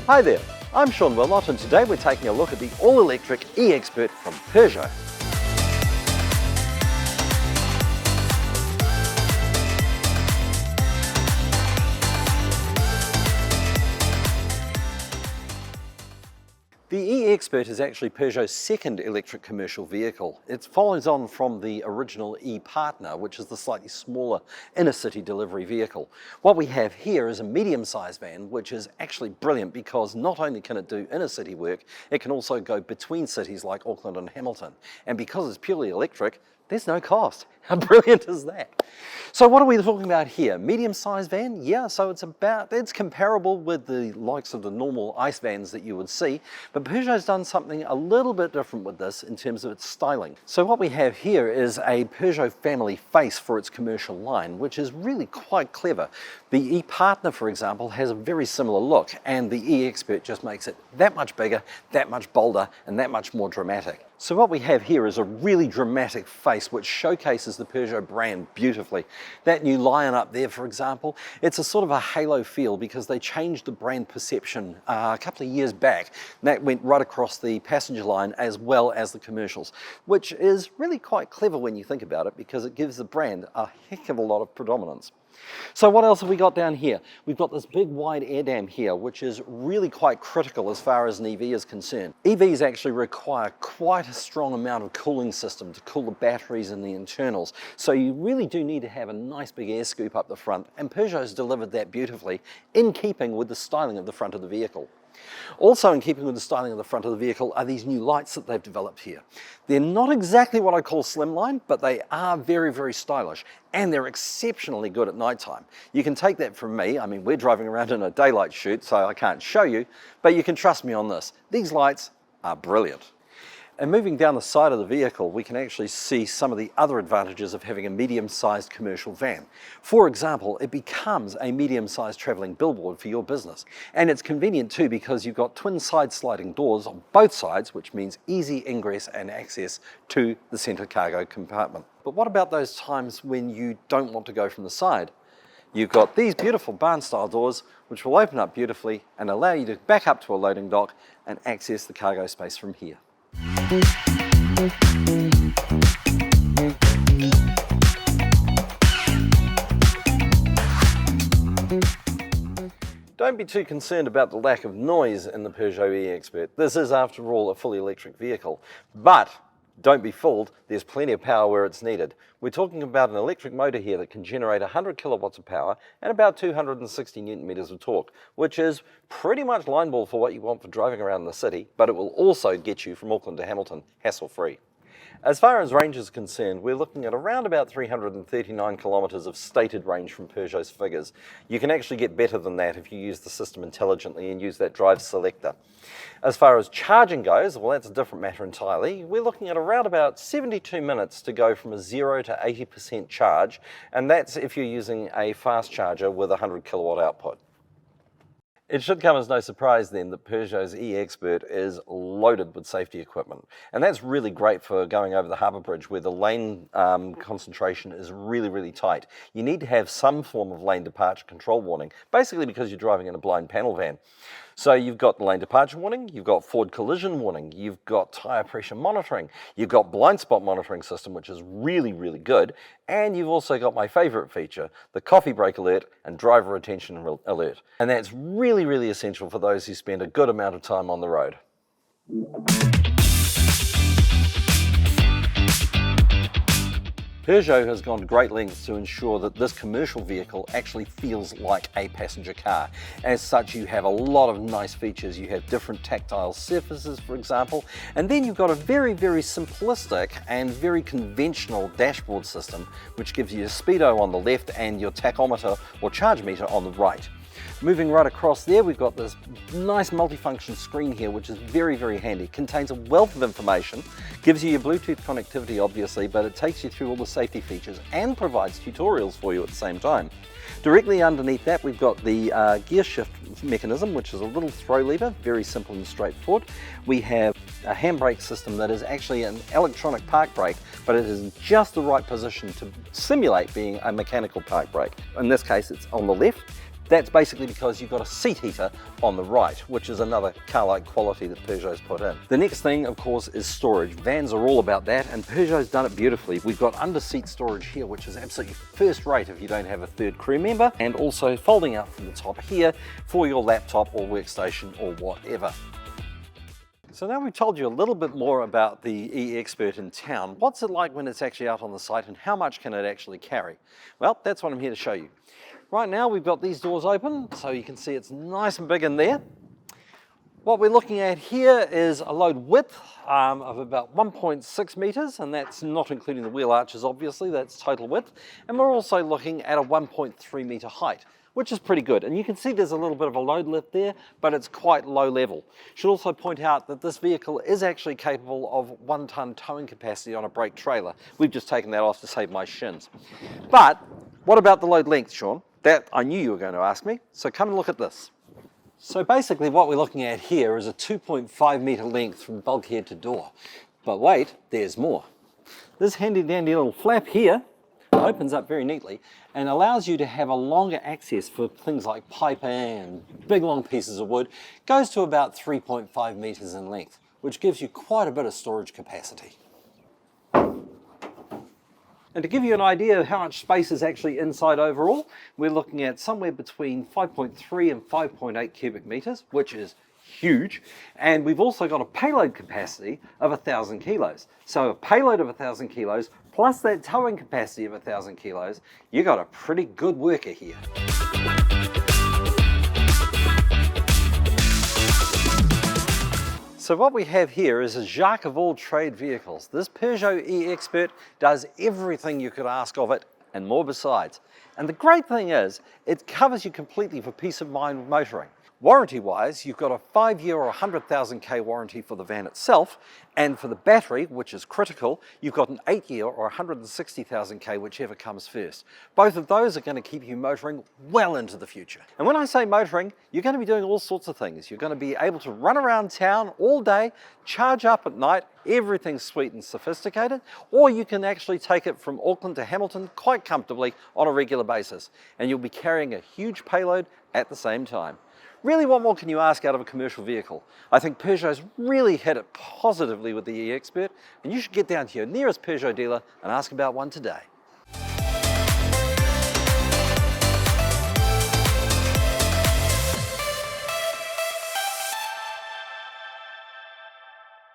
Hi there, I'm Sean Wilmot and today we're taking a look at the all-electric e-Expert from Peugeot. The e-Expert is actually Peugeot's second electric commercial vehicle. It follows on from the original e-Partner, which is the slightly smaller inner-city delivery vehicle. What we have here is a medium-sized van, which is actually brilliant because not only can it do inner-city work, it can also go between cities like Auckland and Hamilton. And because it's purely electric, there's no cost. How brilliant is that? So what are we talking about here? Medium-sized van? Yeah, so it's comparable with the likes of the normal ICE vans that you would see, but Peugeot's done something a little bit different with this in terms of its styling. So what we have here is a Peugeot family face for its commercial line, which is really quite clever. The e-Partner, for example, has a very similar look, and the e-Expert just makes it that much bigger, that much bolder, and that much more dramatic. So what we have here is a really dramatic face which showcases the Peugeot brand beautifully. That new lion up there, for example, it's a sort of a halo feel because they changed the brand perception a couple of years back. That went right across the passenger line as well as the commercials, which is really quite clever when you think about it because it gives the brand a heck of a lot of predominance. So what else have we got down here? We've got this big wide air dam here, which is really quite critical as far as an EV is concerned. EVs actually require quite a strong amount of cooling system to cool the batteries and the internals. So you really do need to have a nice big air scoop up the front, and Peugeot's delivered that beautifully in keeping with the styling of the front of the vehicle. Also in keeping with the styling of the front of the vehicle are these new lights that they've developed here. They're not exactly what I call slimline, but they are very, very stylish, and they're exceptionally good at nighttime. You can take that from me. I mean, we're driving around in a daylight shoot, so I can't show you, but you can trust me on this. These lights are brilliant. And moving down the side of the vehicle, we can actually see some of the other advantages of having a medium-sized commercial van. For example, it becomes a medium-sized travelling billboard for your business. And it's convenient too because you've got twin side sliding doors on both sides, which means easy ingress and access to the centre cargo compartment. But what about those times when you don't want to go from the side? You've got these beautiful barn-style doors which will open up beautifully and allow you to back up to a loading dock and access the cargo space from here. Don't be too concerned about the lack of noise in the Peugeot e-Expert. This is, after all, a fully electric vehicle. But don't be fooled, there's plenty of power where it's needed. We're talking about an electric motor here that can generate 100 kilowatts of power and about 260 newton meters of torque, which is pretty much line ball for what you want for driving around the city, but it will also get you from Auckland to Hamilton hassle-free. As far as range is concerned, we're looking at around about 339 kilometres of stated range from Peugeot's figures. You can actually get better than that if you use the system intelligently and use that drive selector. As far as charging goes, well, that's a different matter entirely. We're looking at around about 72 minutes to go from a 0 to 80% charge, and that's if you're using a fast charger with a 100 kilowatt output. It should come as no surprise then that Peugeot's e-Expert is loaded with safety equipment. And that's really great for going over the harbour bridge where the lane concentration is really, really tight. You need to have some form of lane departure control warning, basically because you're driving in a blind panel van. So you've got the lane departure warning, you've got forward collision warning, you've got tyre pressure monitoring, you've got blind spot monitoring system, which is really, really good, and you've also got my favourite feature, the coffee break alert and driver attention alert. And that's really, really essential for those who spend a good amount of time on the road. Peugeot has gone to great lengths to ensure that this commercial vehicle actually feels like a passenger car. As such, you have a lot of nice features. You have different tactile surfaces, for example, and then you've got a very, very simplistic and very conventional dashboard system, which gives you a speedo on the left and your tachometer or charge meter on the right. Moving right across there, we've got this nice multifunction screen here, which is very, very handy. It contains a wealth of information, gives you your Bluetooth connectivity obviously, but it takes you through all the safety features and provides tutorials for you at the same time. Directly underneath that, we've got the gear shift mechanism, which is a little throw lever, very simple and straightforward. We have a handbrake system that is actually an electronic park brake, but it is in just the right position to simulate being a mechanical park brake. In this case, it's on the left. That's basically because you've got a seat heater on the right, which is another car-like quality that Peugeot's put in. The next thing, of course, is storage. Vans are all about that, and Peugeot's done it beautifully. We've got under-seat storage here, which is absolutely first rate if you don't have a third crew member, and also folding out from the top here for your laptop or workstation or whatever. So now we've told you a little bit more about the e-Expert in town. What's it like when it's actually out on the site, and how much can it actually carry? Well, that's what I'm here to show you. Right now we've got these doors open, so you can see it's nice and big in there. What we're looking at here is a load width of about 1.6 meters, and that's not including the wheel arches, obviously, that's total width. And we're also looking at a 1.3 meter height, which is pretty good. And you can see there's a little bit of a load lift there, but it's quite low level. Should also point out that this vehicle is actually capable of 1 ton towing capacity on a brake trailer. We've just taken that off to save my shins. But what about the load length, Sean? That I knew you were going to ask me, so come and look at this. So basically what we're looking at here is a 2.5 meter length from bulkhead to door. But wait, there's more. This handy dandy little flap here opens up very neatly and allows you to have a longer access for things like piping and big long pieces of wood. Goes to about 3.5 meters in length, which gives you quite a bit of storage capacity. And to give you an idea of how much space is actually inside overall, we're looking at somewhere between 5.3 and 5.8 cubic meters, which is huge. And we've also got a payload capacity of 1,000 kilos. So a payload of 1,000 kilos plus that towing capacity of 1,000 kilos, you got a pretty good worker here. So what we have here is a Jacques of all trade vehicles. This Peugeot e-Expert does everything you could ask of it and more besides. And the great thing is, it covers you completely for peace of mind motoring. Warranty-wise, you've got a 5-year or 100,000k warranty for the van itself, and for the battery, which is critical, you've got an 8-year or 160,000k, whichever comes first. Both of those are going to keep you motoring well into the future. And when I say motoring, you're going to be doing all sorts of things. You're going to be able to run around town all day, charge up at night, everything's sweet and sophisticated, or you can actually take it from Auckland to Hamilton quite comfortably on a regular basis, and you'll be carrying a huge payload at the same time. Really, what more can you ask out of a commercial vehicle? I think Peugeot's really hit it positively with the e-Expert, and you should get down to your nearest Peugeot dealer and ask about one today.